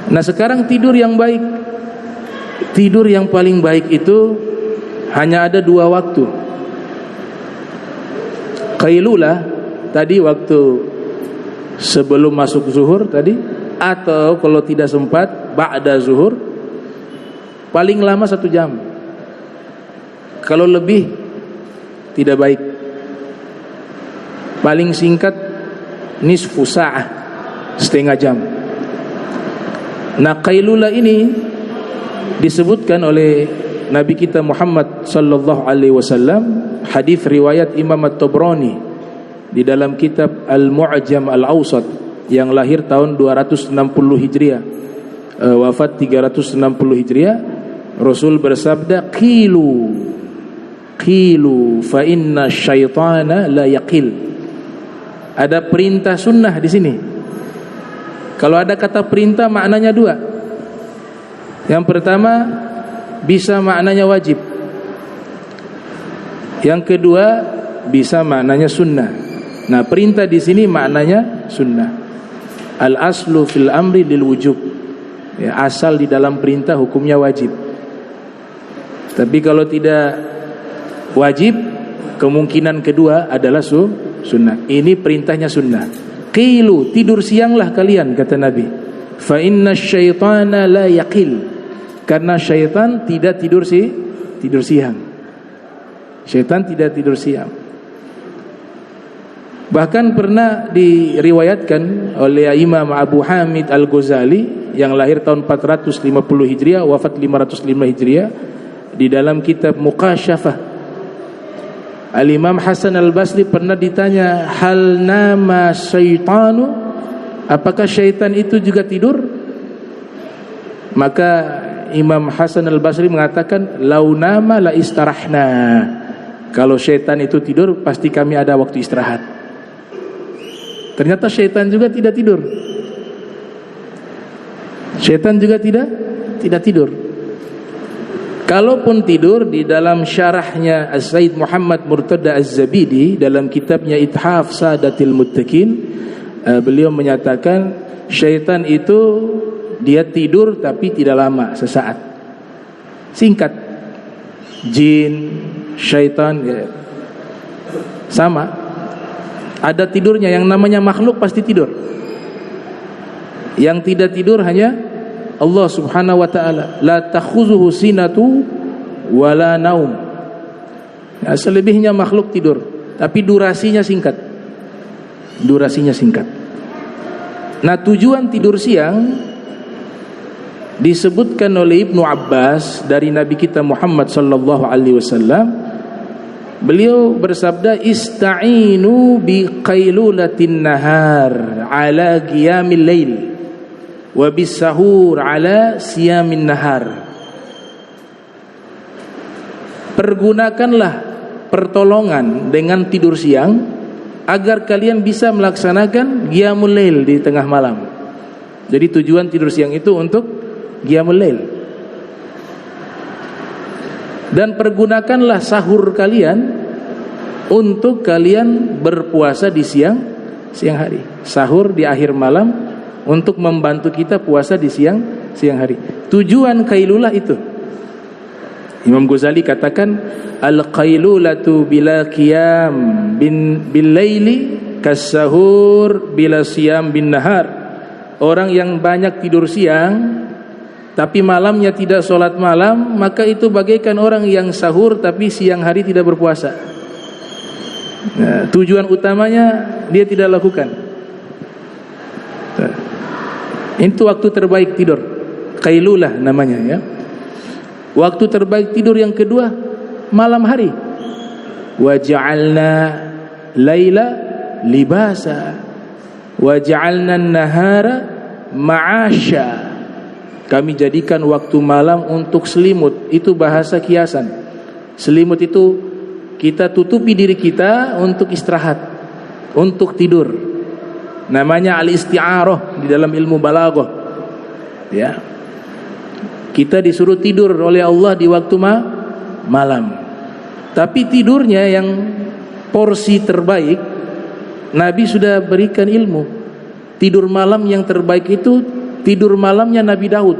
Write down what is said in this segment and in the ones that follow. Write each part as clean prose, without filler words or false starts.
Nah sekarang tidur yang baik, tidur yang paling baik itu hanya ada dua waktu. Qailulah tadi waktu sebelum masuk zuhur tadi, atau kalau tidak sempat ba'da zuhur, paling lama 1 jam. Kalau lebih tidak baik. Paling singkat nisfu sa'ah, setengah jam. Nah qailulah ini disebutkan oleh Nabi kita Muhammad sallallahu alaihi wasallam, hadis riwayat Imam At-Tabrani di dalam kitab Al-Mu'jam Al-Awsat, yang lahir tahun 260 Hijriah, wafat 360 Hijriah. Rasul bersabda, qilu fa inna syaitana la yaqil. Ada perintah sunnah di sini. Kalau ada kata perintah maknanya dua. Yang pertama bisa maknanya wajib. Yang kedua bisa maknanya sunnah. Nah, perintah di sini maknanya sunnah. Al aslu fil amri lil wujub. Ya, asal di dalam perintah hukumnya wajib. Tapi kalau tidak wajib, kemungkinan kedua adalah sunnah. Ini perintahnya sunnah. Qilu, tidur sianglah kalian, kata Nabi. Fa inna syaitana la yaqil. Karena syaitan tidak tidur siang. Syaitan tidak tidur siang. Bahkan pernah diriwayatkan oleh Imam Abu Hamid Al-Ghazali yang lahir tahun 450 Hijriah, wafat 505 Hijriah, di dalam kitab Muqasyafah, Al-Imam Hasan Al-Basri pernah ditanya, hal nama syaitanu, apakah syaitan itu juga tidur? Maka Imam Hasan Al-Basri mengatakan, lau nama la istarahna. Kalau syaitan itu tidur, pasti kami ada waktu istirahat. Ternyata syaitan juga tidak tidur. Syaitan juga tidak tidur. Kalaupun tidur, di dalam syarahnya As-Sayyid Muhammad Murtada Az-Zabidi dalam kitabnya Ithaf Sadatil Muttaqin, beliau menyatakan syaitan itu dia tidur tapi tidak lama, sesaat, singkat. Jin, syaitan ya, sama, ada tidurnya. Yang namanya makhluk pasti tidur. Yang tidak tidur hanya Allah subhanahu wa ta'ala. La takhuzuhu sinatu wala naum. Ya, selebihnya makhluk tidur, tapi durasinya singkat. Durasinya singkat. Nah, tujuan tidur siang disebutkan oleh Ibnu Abbas dari Nabi kita Muhammad sallallahu alaihi wasallam. Beliau bersabda, ista'inu bi qailulatin nahar ala qiyamil lail wa bis sahur ala siyamin nahar. Pergunakanlah pertolongan dengan tidur siang agar kalian bisa melaksanakan qiyamul lail di tengah malam. Jadi tujuan tidur siang itu untuk qiyamul lail. Dan pergunakanlah sahur kalian untuk kalian berpuasa di siang hari. Sahur di akhir malam untuk membantu kita puasa di siang hari. Tujuan qailulah itu. Imam Ghazali katakan, al-qailulatu bila qiyam bil laili kas-sahur bila siyam bin nahar. Orang yang banyak tidur siang tapi malamnya tidak sholat malam, maka itu bagaikan orang yang sahur tapi siang hari tidak berpuasa. Nah, tujuan utamanya dia tidak lakukan. Itu waktu terbaik tidur, qailulah namanya ya. Waktu terbaik tidur yang kedua, malam hari. Wa ja'alna laila libasa wa ja'alna an-nahara ma'asha. Kami jadikan waktu malam untuk selimut. Itu bahasa kiasan. Selimut itu kita tutupi diri kita untuk istirahat, untuk tidur. Namanya al-isti'arah di dalam ilmu balaghah. Ya. Kita disuruh tidur oleh Allah di waktu malam. Tapi tidurnya yang porsi terbaik Nabi sudah berikan ilmu. Tidur malam yang terbaik itu tidur malamnya Nabi Daud.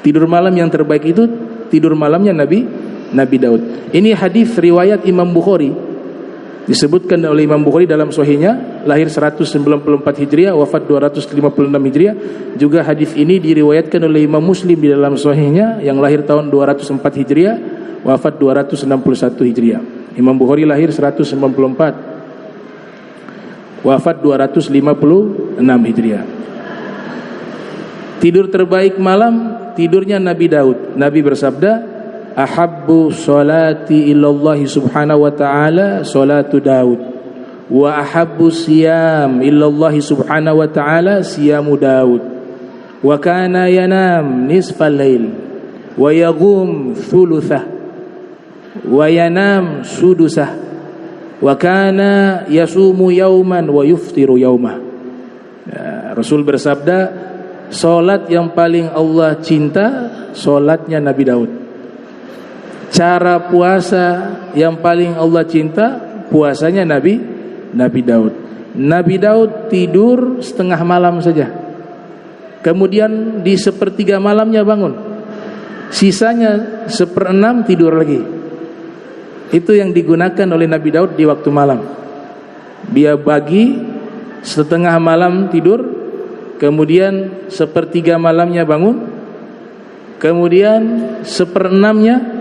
Tidur malam yang terbaik itu tidur malamnya Nabi Daud. Ini hadis riwayat Imam Bukhari. Disebutkan oleh Imam Bukhari dalam sahihnya, lahir 194 Hijriah, wafat 256 Hijriah. Juga hadis ini diriwayatkan oleh Imam Muslim di dalam sahihnya, yang lahir tahun 204 Hijriah, wafat 261 Hijriah. Imam Bukhari lahir 194, wafat 256 Hijriah. Tidur terbaik malam tidurnya Nabi Daud. Nabi bersabda, ahabbu salati ilallahi subhanahu wa ta'ala salatu Daud, wa ahabbu siyam ilallahi subhanahu wa ta'ala siyamu Daud, wa kana yanam nisfal lail wa yagum thuluthah wa yanam sudusah wa kana yasumu yauman wa yuftiru yaumah. Rasul bersabda, salat yang paling Allah cinta salatnya Nabi Daud. Cara puasa yang paling Allah cinta puasanya Nabi Daud. Nabi Daud tidur setengah malam saja, kemudian di sepertiga malamnya bangun, sisanya 1/6 tidur lagi. Itu yang digunakan oleh Nabi Daud di waktu malam. Dia bagi setengah malam tidur, kemudian sepertiga malamnya bangun, kemudian 1/6-nya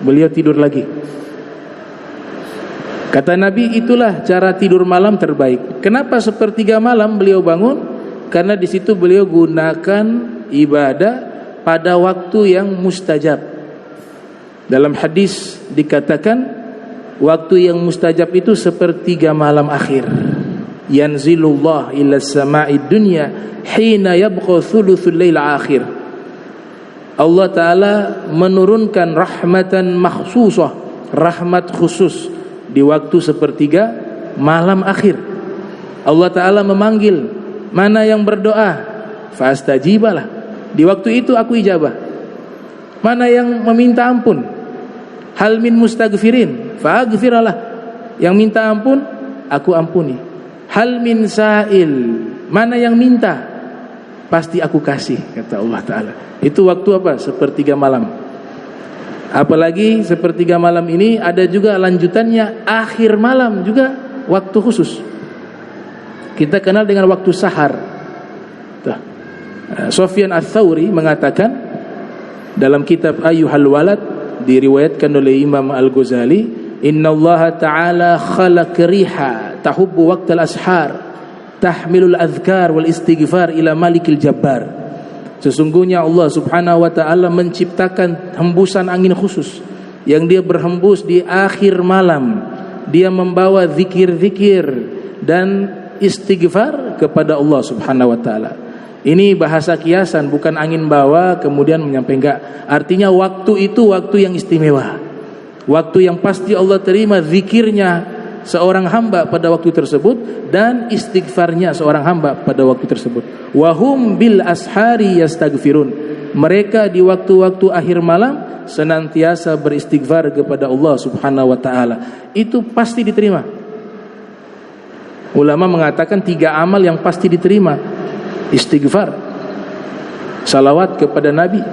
beliau tidur lagi. Kata Nabi, itulah cara tidur malam terbaik. Kenapa sepertiga malam beliau bangun? Karena di situ beliau gunakan ibadah pada waktu yang mustajab. Dalam hadis dikatakan waktu yang mustajab itu sepertiga malam akhir. Yanzilullah ila sama'id dunya hina yabqa thuluthul lail akhir. Allah Ta'ala menurunkan rahmatan makhsusah, rahmat khusus di waktu sepertiga malam akhir. Allah Ta'ala memanggil, mana yang berdoa? Fastajibalah. Di waktu itu aku ijabah. Mana yang meminta ampun? Hal min mustaghfirin faaghfiralah. Yang minta ampun, aku ampuni. Hal min sa'il, mana yang minta? Pasti aku kasih, kata Allah Ta'ala. Itu waktu apa? Sepertiga malam. Apalagi sepertiga malam ini ada juga lanjutannya, akhir malam juga waktu khusus. Kita kenal dengan waktu sahar. Sufyan Ats-Tsauri mengatakan dalam kitab Ayyuhal Walad, diriwayatkan oleh Imam Al-Ghazali, innallaha ta'ala khalaq riha tahubbu waqtal ashar tahmilul adhkar wal istighfar ila malikil jabbar. Sesungguhnya Allah Subhanahu wa ta'ala menciptakan hembusan angin khusus yang dia berhembus di akhir malam. Dia membawa zikir-zikir dan istighfar kepada Allah Subhanahu wa ta'ala. Ini bahasa kiasan, bukan angin bawa kemudian menyampaikan, enggak. Artinya waktu itu waktu yang istimewa, waktu yang pasti Allah terima zikirnya seorang hamba pada waktu tersebut dan istighfarnya seorang hamba pada waktu tersebut. Wahum bil ashari yastaghfirun. Mereka di waktu-waktu akhir malam senantiasa beristighfar kepada Allah Subhanahu wa ta'ala. Itu pasti diterima. Ulama mengatakan 3 amal yang pasti diterima: istighfar, salawat kepada Nabi,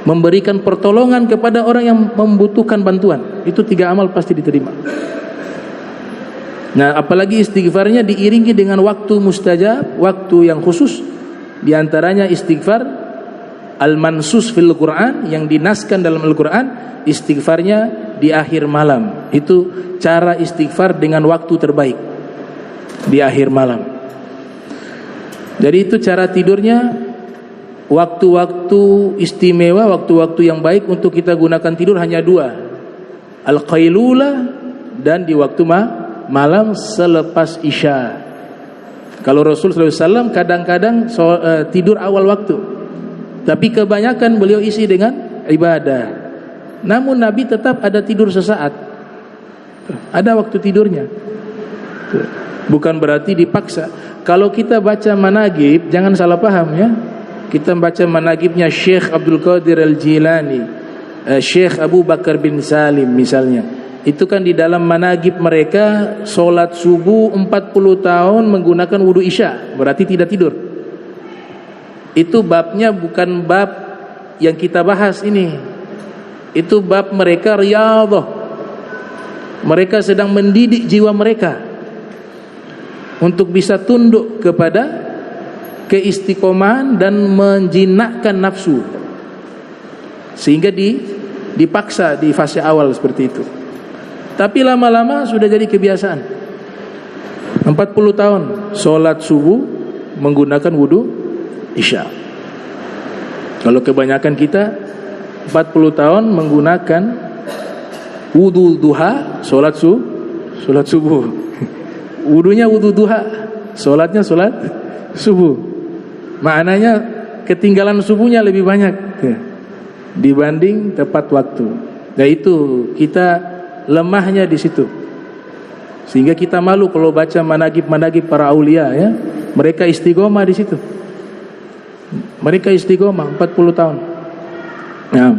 memberikan pertolongan kepada orang yang membutuhkan bantuan. Itu 3 amal pasti diterima. Nah, apalagi istighfarnya diiringi dengan waktu mustajab, waktu yang khusus. Di antaranya istighfar al-mansus fil Quran, yang dinaskan dalam Al-Quran, istighfarnya di akhir malam. Itu cara istighfar dengan waktu terbaik, di akhir malam. Jadi itu cara tidurnya, waktu-waktu istimewa, waktu-waktu yang baik untuk kita gunakan tidur hanya 2. Al-qailulah dan di waktu malam selepas Isya. Kalau Rasul SAW kadang-kadang tidur awal waktu, tapi kebanyakan beliau isi dengan ibadah. Namun Nabi tetap ada tidur sesaat, ada waktu tidurnya. Bukan berarti dipaksa. Kalau kita baca managib, jangan salah paham ya. Kita baca managibnya Syekh Abdul Qadir Al-Jilani, Syekh Abu Bakar bin Salim misalnya, itu kan di dalam managib mereka solat subuh 40 tahun menggunakan wudu isya, berarti tidak tidur. Itu babnya bukan bab yang kita bahas ini. Itu bab mereka riyadhah. Mereka sedang mendidik jiwa mereka untuk bisa tunduk kepada keistiqomahan dan menjinakkan nafsu, sehingga dipaksa di fase awal seperti itu. Tapi lama-lama sudah jadi kebiasaan. 40 tahun sholat subuh menggunakan wudu isya. Kalau kebanyakan kita 40 tahun menggunakan wudu duha, sholat subuh. Wudunya wudu duha, sholatnya sholat subuh. Maknanya ketinggalan subuhnya lebih banyak dibanding tepat waktu. Nah itu kita lemahnya di situ, sehingga kita malu kalau baca managib para aulia ya. Mereka istiqomah di situ. Mereka istiqomah 40 tahun. Nah,